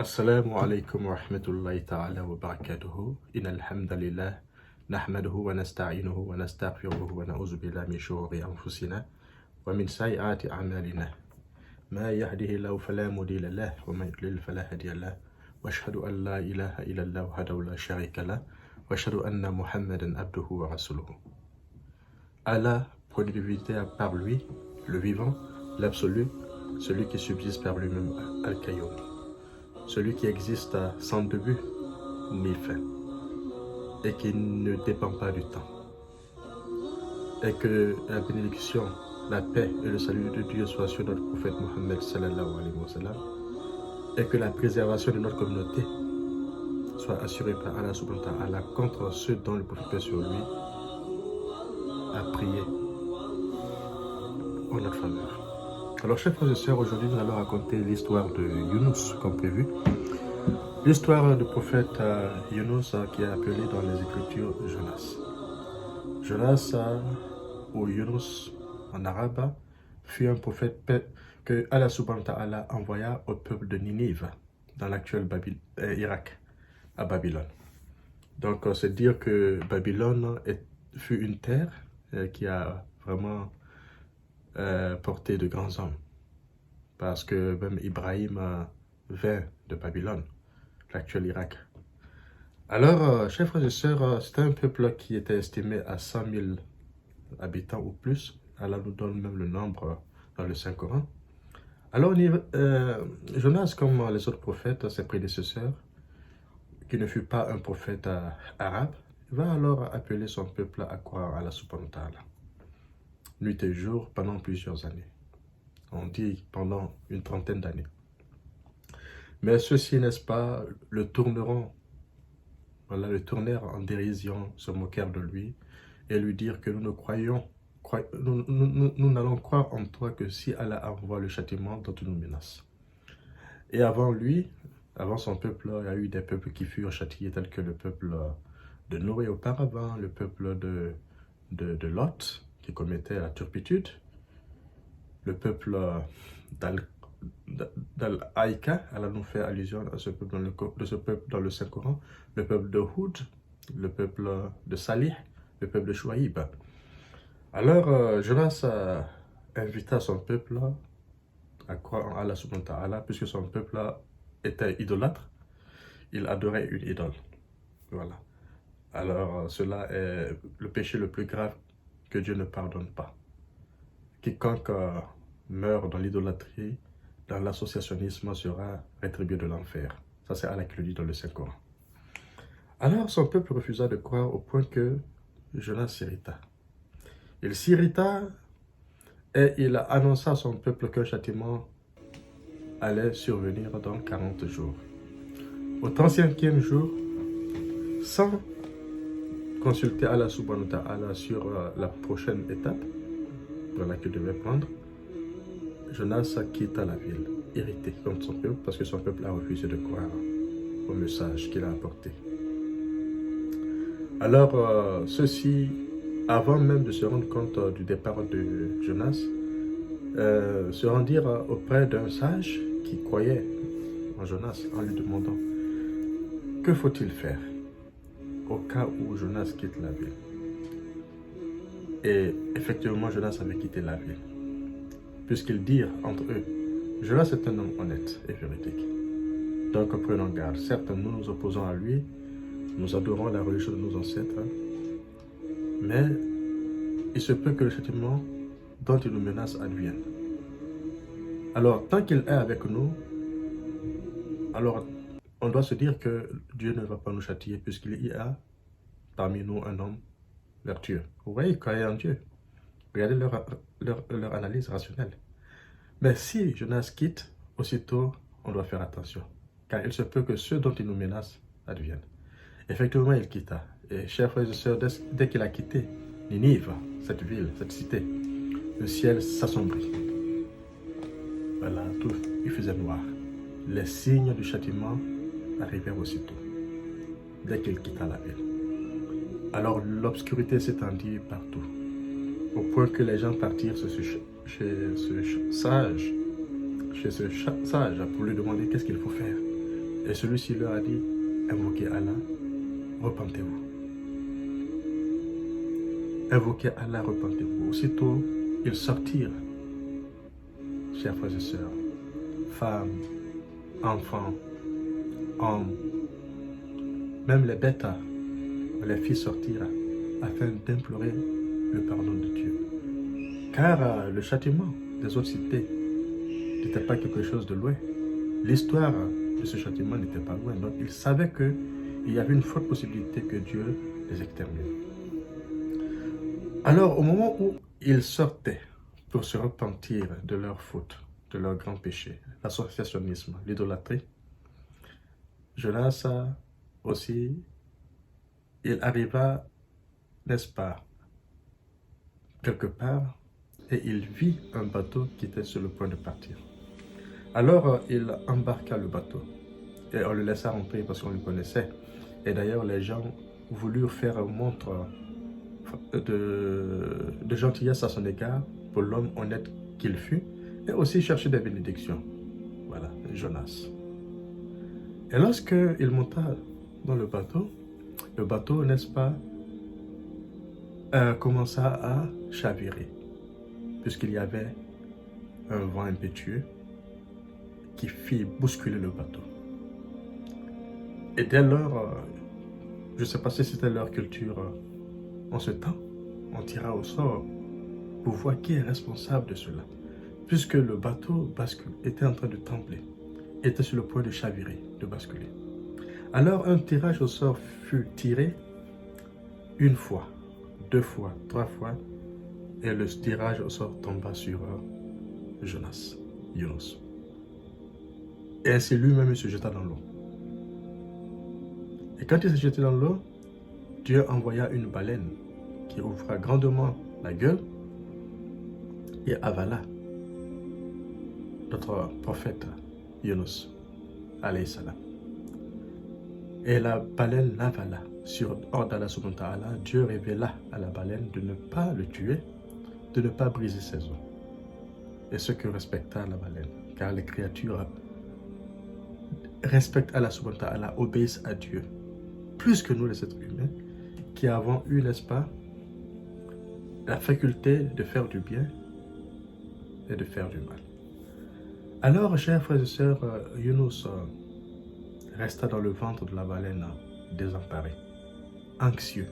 السلام عليكم ورحمة الله تعالى وبركاته إن الحمد لله نحمده ونستعينه ونستغفره ونعوذ بالله من شرور أنفسنا ومن سيئات أعمالنا ما يهده الله فلا مضل له ومن يضلل فلا هادي له وأشهد أن لا إله إلا الله وحده لا شريك له وأشهد أن محمدا عبده ورسوله. Allah, productivité par lui, le vivant, l'absolu, celui qui subsiste par lui-même, Al-Qayyum. Celui qui existe sans début ni fin et qui ne dépend pas du temps. Et que la bénédiction, la paix et le salut de Dieu soient sur notre prophète Mohammed sallallahu alayhi wa sallam, et que la préservation de notre communauté soit assurée par Allah subhanahu wa ta'ala contre ceux dont le prophète sur lui a prié en notre faveur. Alors, chers frères et sœurs, aujourd'hui nous allons raconter l'histoire de Younous, comme prévu. L'histoire du prophète Younous qui est appelé dans les Écritures Jonas. Jonas ou Younous en arabe fut un prophète que Allah subhanahu wa ta'ala envoya au peuple de Ninive dans l'actuel Irak, à Babylone. Donc c'est dire que Babylone fut une terre qui a vraiment porté de grands hommes. Parce que même Ibrahim vint de Babylone, l'actuel Irak. Alors, chers frères et sœurs, c'était un peuple qui était estimé à 100 000 habitants ou plus. Allah nous donne même le nombre dans le Saint-Coran. Alors, Jonas, comme les autres prophètes, ses prédécesseurs, qui ne fut pas un prophète arabe, va alors appeler son peuple à croire à Allah subhanahu wa ta'ala. Nuit et jour pendant plusieurs années. On dit pendant une trentaine d'années. Mais ceux-ci, n'est-ce pas, le tournèrent en dérision, se moquèrent de lui et lui dirent que nous n'allons croire en toi que si Allah envoie le châtiment dont tu nous menaces. Et avant lui, avant son peuple, il y a eu des peuples qui furent châtiés, tels que le peuple de Noé auparavant, le peuple de Lot, qui commettait la turpitude, le peuple d'Al-Aïka, elle nous fait allusion à ce peuple dans le Saint-Coran, le peuple de Houd, le peuple de Salih, le peuple de Chouaïb. Alors, Jonas invita son peuple à croire en Allah subhanahu wa ta'ala, puisque son peuple était idolâtre, il adorait une idole. Voilà. Alors, cela est le péché le plus grave que Dieu ne pardonne pas. Quiconque meurt dans l'idolâtrie, dans l'associationnisme, sera rétribué de l'enfer. Ça, c'est Allah qui le dit dans le Saint-Coran. Alors, son peuple refusa de croire au point que Jonas s'irrita. Il s'irrita et il annonça à son peuple qu'un châtiment allait survenir dans 40 jours. Au 35e jour, sans consulter Allah subhanahu wa ta'ala sur la prochaine étape dans laquelle il devait prendre, Jonas quitta la ville, irrité contre son peuple, parce que son peuple a refusé de croire au message qu'il a apporté. Alors, ceux-ci, avant même de se rendre compte du départ de Jonas, se rendirent auprès d'un sage qui croyait en Jonas en lui demandant « Que faut-il faire au cas où Jonas quitte la ville ?» Et effectivement, Jonas avait quitté la ville, puisqu'ils dirent entre eux « Jonas est un homme honnête et véridique. Donc prenons garde. Certes, nous nous opposons à lui, nous adorons la religion de nos ancêtres, mais il se peut que le châtiment dont il nous menace advienne. Alors, tant qu'il est avec nous, alors on doit se dire que Dieu ne va pas nous châtier, puisqu'il y a parmi nous un homme vertueux. Vous voyez, croyez en Dieu. Regardez leur analyse rationnelle. Mais si Jonas quitte, aussitôt, on doit faire attention. Car il se peut que ceux dont il nous menace adviennent. Effectivement, il quitta. Et chers frères et sœurs, dès qu'il a quitté Ninive, cette ville, cette cité, le ciel s'assombrit. Voilà, tout, il faisait noir. Les signes du châtiment arrivèrent aussitôt, dès qu'il quitta la ville. Alors l'obscurité s'étendit partout, au point que les gens partirent chez ce sage pour lui demander qu'est-ce qu'il faut faire. Et celui-ci leur a dit, invoquez Allah, repentez-vous. Invoquez Allah, repentez-vous. Aussitôt, ils sortirent, chers frères et sœurs, femmes, enfants, hommes, même les bêtes, les filles sortirent afin d'implorer le pardon de Dieu. Car le châtiment des autres cités n'était pas quelque chose de loin. L'histoire de ce châtiment n'était pas loin. Donc ils savaient qu'il y avait une forte possibilité que Dieu les extermine. Alors au moment où ils sortaient pour se repentir de leurs fautes, de leurs grands péchés, l'associationnisme, l'idolâtrie, Jonas aussi, il arriva, n'est-ce pas, quelque part, et il vit un bateau qui était sur le point de partir. Alors il embarqua le bateau et on le laissa rentrer parce qu'on le connaissait. Et d'ailleurs les gens voulurent faire montre de gentillesse à son égard pour l'homme honnête qu'il fut et aussi chercher des bénédictions. Voilà, Jonas. Et lorsqu'il monta dans le bateau, n'est-ce pas, commença à chavirer, puisqu'il y avait un vent impétueux qui fit bousculer le bateau. Et dès lors, je ne sais pas si c'était leur culture en ce temps, on tira au sort pour voir qui est responsable de cela, puisque le bateau était en train de trembler, était sur le point de chavirer, de basculer. Alors un tirage au sort fut tiré une fois, 2 fois, 3 fois, et le tirage au sort tomba sur Jonas, Yunus. Et ainsi lui-même se jeta dans l'eau. Et quand il s'est jeté dans l'eau, Dieu envoya une baleine qui ouvra grandement la gueule et avala notre prophète Yunus, alayhi salam. Et la baleine l'avala. Sur ordre d'Allah subhanahu wa ta'ala, Dieu révéla à la baleine de ne pas le tuer, de ne pas briser ses os. Et ce que respecta la baleine, car les créatures respectent Allah subhanahu wa ta'ala, obéissent à Dieu, plus que nous les êtres humains, qui avons eu, n'est-ce pas, la faculté de faire du bien et de faire du mal. Alors, chers frères et sœurs, Yunus resta dans le ventre de la baleine désemparé, anxieux,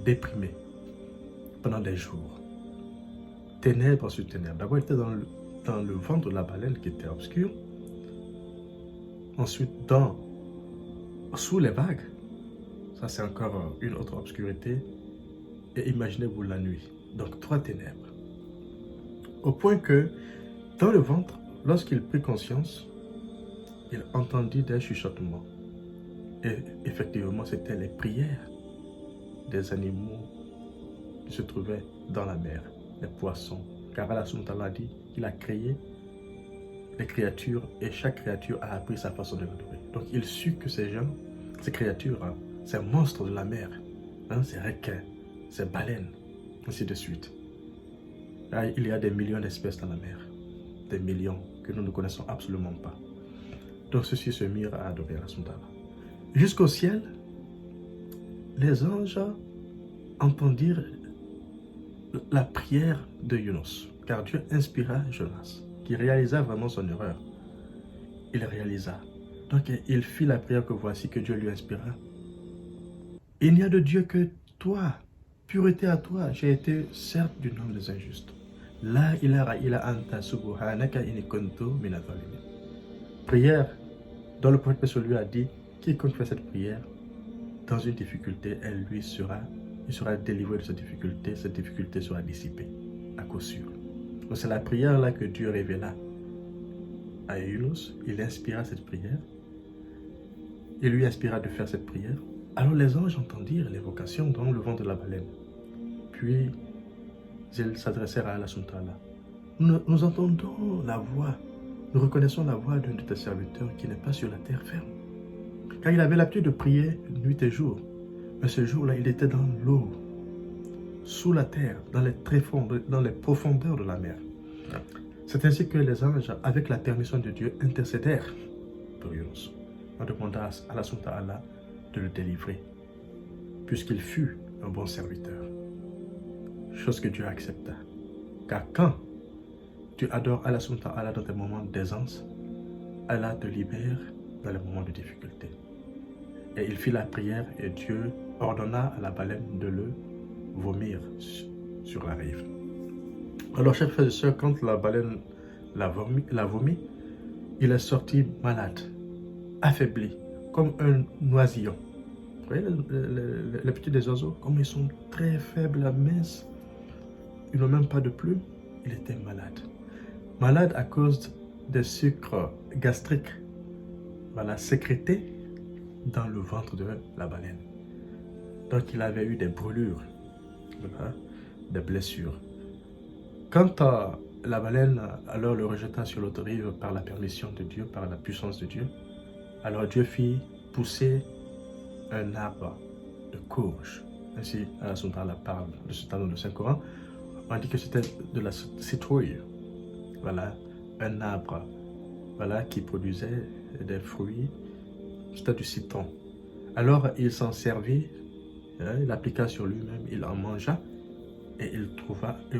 déprimé, pendant des jours. Ténèbres sur ténèbres. D'abord, il était dans le ventre de la baleine qui était obscur. Ensuite, sous les vagues. Ça, c'est encore une autre obscurité. Et imaginez-vous la nuit. Donc, 3 ténèbres. Au point que, dans le ventre, lorsqu'il prit conscience, il entendit des chuchotements. Et effectivement, c'était les prières des animaux qui se trouvaient dans la mer, les poissons. Car Allah subhanahu wa ta'ala dit qu'il a créé les créatures et chaque créature a appris sa façon de l'adorer. Donc il sut que ces gens, ces créatures, ces monstres de la mer, ces requins, ces baleines, ainsi de suite. Là, il y a des millions d'espèces dans la mer, des millions que nous ne connaissons absolument pas. Donc ceux-ci se mirent à adorer Allah subhanahu wa ta'ala. Jusqu'au ciel, les anges entendirent la prière de Yunus, car Dieu inspira Jonas, qui réalisa vraiment son erreur. Il réalisa. Donc il fit la prière que voici que Dieu lui inspira. Il n'y a de Dieu que toi, pureté à toi, j'ai été certes du nombre des injustes. La ilaha illa anta subhanaka inni kuntu minadh dhalimin. Prière dont le prophète lui a dit, quiconque fait cette prière, dans une difficulté, il sera délivré de cette difficulté sera dissipée, à coup sûr. Donc c'est la prière là que Dieu révéla à Yunus, il inspira cette prière, il lui inspira de faire cette prière. Alors les anges entendirent l'évocation dans le ventre de la baleine. Puis ils s'adressèrent à Allah subhanahu wa ta'ala. Nous entendons la voix, nous reconnaissons la voix d'un de tes serviteurs qui n'est pas sur la terre ferme. Car il avait l'habitude de prier nuit et jour. Mais ce jour-là, il était dans l'eau, sous la terre, dans les tréfonds, dans les profondeurs de la mer. C'est ainsi que les anges, avec la permission de Dieu, intercédèrent pour Yunus. en demandant à Allah subhanahu wa ta'ala de le délivrer, puisqu'il fut un bon serviteur. Chose que Dieu accepta. Car quand tu adores Allah subhanahu wa ta'ala dans tes moments d'aisance, Allah te libère dans les moments de difficulté. Et il fit la prière et Dieu ordonna à la baleine de le vomir sur la rive. Alors, chers frères et sœurs, quand la baleine l'a vomi, il est sorti malade, affaibli, comme un oisillon. Vous voyez les petits des oiseaux, comme ils sont très faibles, minces, ils n'ont même pas de plumes, il était malade. Malade à cause des sucres gastriques, voilà, sécrétés dans le ventre de la baleine. Donc il avait eu des brûlures, voilà, des blessures. Quand la baleine alors le rejeta sur l'autre rive par la permission de Dieu, par la puissance de Dieu, alors Dieu fit pousser un arbre de courge. Ainsi, Allah subhanahu wa ta'ala parle de ce dans le Saint-Coran. On dit que c'était de la citrouille. Voilà, un arbre, voilà, qui produisait des fruits. C'était du citron. Alors il s'en servit, il appliqua sur lui-même, il en mangea et il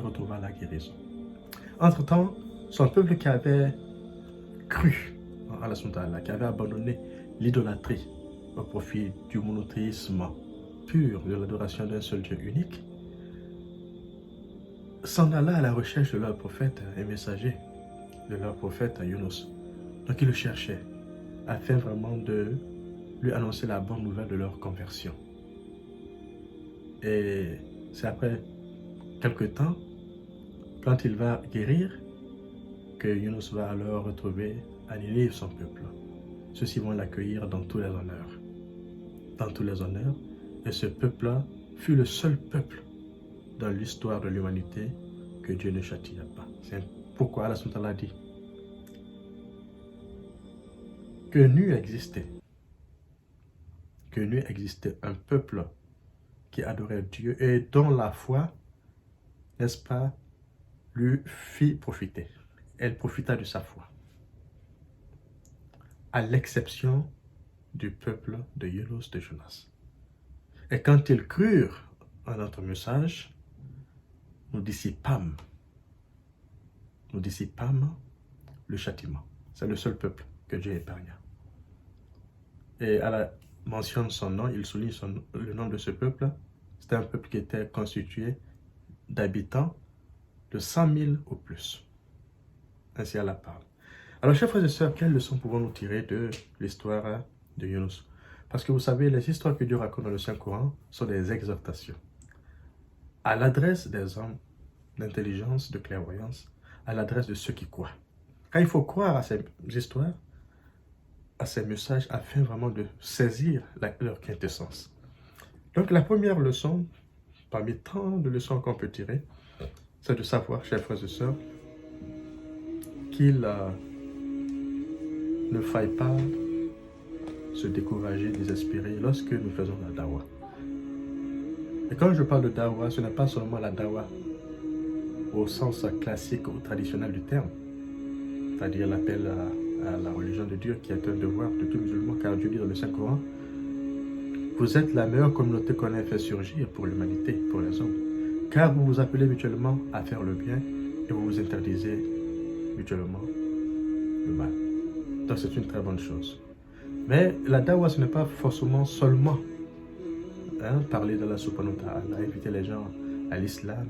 retrouva la guérison. Entre-temps, son peuple qui avait cru en Allah subhanahu wa ta'ala, qui avait abandonné l'idolâtrie au profit du monothéisme pur, de l'adoration d'un seul Dieu unique, s'en alla à la recherche de leur prophète et messager, de leur prophète Yunus. Donc ils le cherchaient, afin vraiment de lui annoncer la bonne nouvelle de leur conversion. Et c'est après quelque temps, quand il va guérir, que Yunus va alors retrouver à Ninive son peuple. Ceux-ci vont l'accueillir dans tous les honneurs. Dans tous les honneurs. Et ce peuple-là fut le seul peuple dans l'histoire de l'humanité que Dieu ne châtia pas. C'est pourquoi Allah subhanahu wa ta'ala dit que n'eût existé un peuple qui adorait Dieu et dont la foi, n'est-ce pas, lui fit profiter. Elle profita de sa foi. À l'exception du peuple de Yunus de Jonas. Et quand ils crurent en notre message, nous dissipâmes le châtiment. C'est le seul peuple que Dieu épargna. Et Allah mentionne son nom, il souligne le nom de ce peuple. C'était un peuple qui était constitué d'habitants de 100 000 ou plus. Ainsi Allah parle. Alors, chers frères et sœurs, quelles leçons pouvons-nous tirer de l'histoire de Yunus? Parce que vous savez, les histoires que Dieu raconte dans le Saint-Coran sont des exhortations à l'adresse des hommes d'intelligence, de clairvoyance, à l'adresse de ceux qui croient. Car il faut croire à ces histoires, à ces messages, afin vraiment de saisir leur quintessence. Donc la première leçon, parmi tant de leçons qu'on peut tirer, c'est de savoir, chers frères et sœurs, qu'il ne faille pas se décourager, désespérer lorsque nous faisons la dawa. Et quand je parle de dawa, ce n'est pas seulement la dawa au sens classique ou traditionnel du terme, c'est-à-dire l'appel à la religion de Dieu qui est un devoir de tout musulman, car Dieu dit dans le Saint-Coran, vous êtes la meilleure communauté qu'on ait fait surgir pour l'humanité, pour les hommes, car vous vous appelez mutuellement à faire le bien et vous vous interdisez mutuellement le mal. Donc c'est une très bonne chose. Mais la dawa, ce n'est pas forcément seulement parler de la subhanahu wa ta'ala, inviter les gens à l'islam,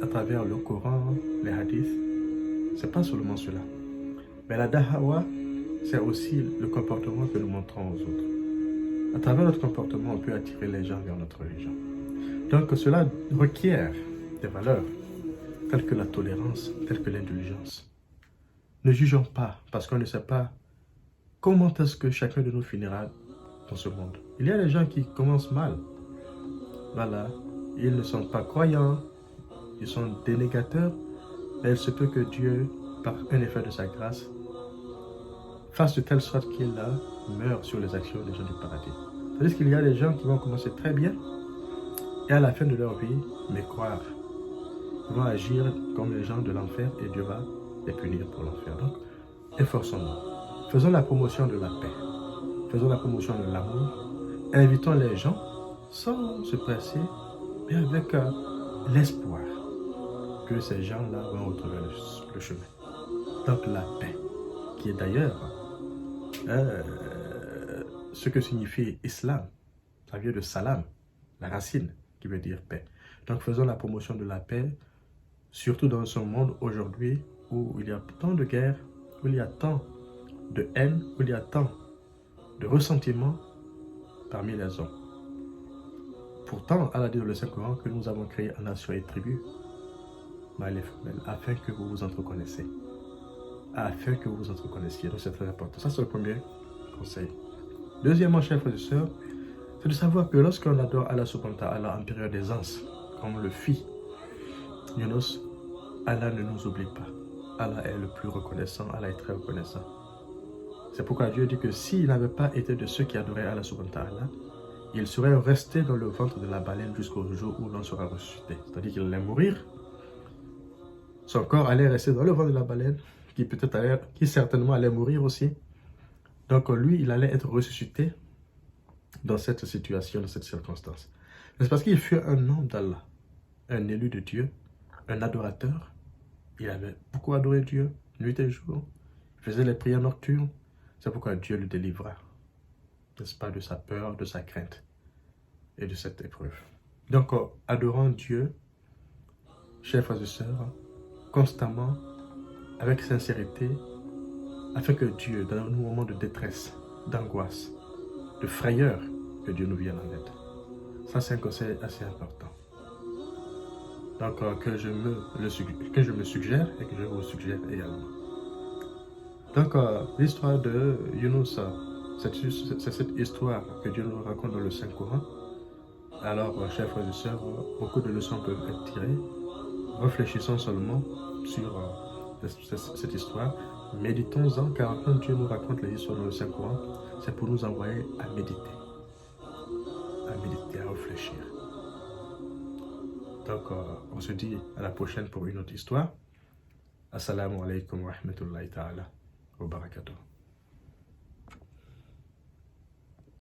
à travers le Coran, les hadiths. C'est pas seulement cela. Mais la dawa, c'est aussi le comportement que nous montrons aux autres. À travers notre comportement, on peut attirer les gens vers notre religion. Donc cela requiert des valeurs telles que la tolérance, telles que l'indulgence. Ne jugeons pas parce qu'on ne sait pas comment est-ce que chacun de nous finira dans ce monde. Il y a des gens qui commencent mal. Voilà, ils ne sont pas croyants, ils sont dénégateurs, mais il se peut que Dieu, par un effet de sa grâce, fasse de telle sorte qu'ils meurent sur les actions des gens du paradis. C'est-à-dire qu'il y a des gens qui vont commencer très bien et à la fin de leur vie, mécroire. Ils vont agir comme les gens de l'enfer et Dieu va les punir pour l'enfer. Donc, efforçons-nous. Faisons la promotion de la paix. Faisons la promotion de l'amour. Invitons les gens sans se presser, mais avec l'espoir que ces gens-là vont retrouver le chemin. Donc la paix, qui est d'ailleurs ce que signifie islam. Ça vient de salam, la racine qui veut dire paix. Donc faisons la promotion de la paix, surtout dans ce monde aujourd'hui où il y a tant de guerres, où il y a tant de haine, où il y a tant de ressentiment parmi les hommes. Pourtant, Allah dit dans le Saint-Coran que nous avons créé en nation et tribu, mâles et femelles, afin que vous vous entreconnaissiez. Afin que vous vous entreconnaissiez. Donc c'est très important. Ça, c'est le premier conseil. Deuxièmement, chers frères et sœurs, c'est de savoir que lorsqu'on adore Allah subhanahu wa ta'ala en période d'aisance, comme le fit Yunus, Allah ne nous oublie pas. Allah est le plus reconnaissant, Allah est très reconnaissant. C'est pourquoi Dieu dit que s'il n'avait pas été de ceux qui adoraient Allah subhanahu wa ta'ala, il serait resté dans le ventre de la baleine jusqu'au jour où l'on sera ressuscité. C'est-à-dire qu'il allait mourir, son corps allait rester dans le ventre de la baleine, qui certainement allait mourir aussi. Donc lui, il allait être ressuscité dans cette situation, dans cette circonstance. C'est parce qu'il fut un homme d'Allah, un élu de Dieu, un adorateur. Il avait beaucoup adoré Dieu, nuit et jour. Il faisait les prières nocturnes. C'est pourquoi Dieu le délivra, n'est-ce pas, de sa peur, de sa crainte et de cette épreuve. Donc, adorons Dieu, chers frères et sœurs, constamment, avec sincérité, afin que Dieu, dans nos moments de détresse, d'angoisse, de frayeur, que Dieu nous vienne en aide. Ça, c'est un conseil assez important. Donc, que je me suggère et que je vous suggère également. Donc, l'histoire de Yunus, c'est cette histoire que Dieu nous raconte dans le Saint-Coran. Alors, chers frères et sœurs, beaucoup de leçons peuvent être tirées. Réfléchissons seulement sur cette histoire. Méditons-en, car quand Dieu nous raconte les histoires dans le Saint-Coran, c'est pour nous envoyer à méditer, à réfléchir. Donc, on se dit à la prochaine pour une autre histoire. Assalamu alaikum wa rahmatullahi ta'ala wa barakatuh.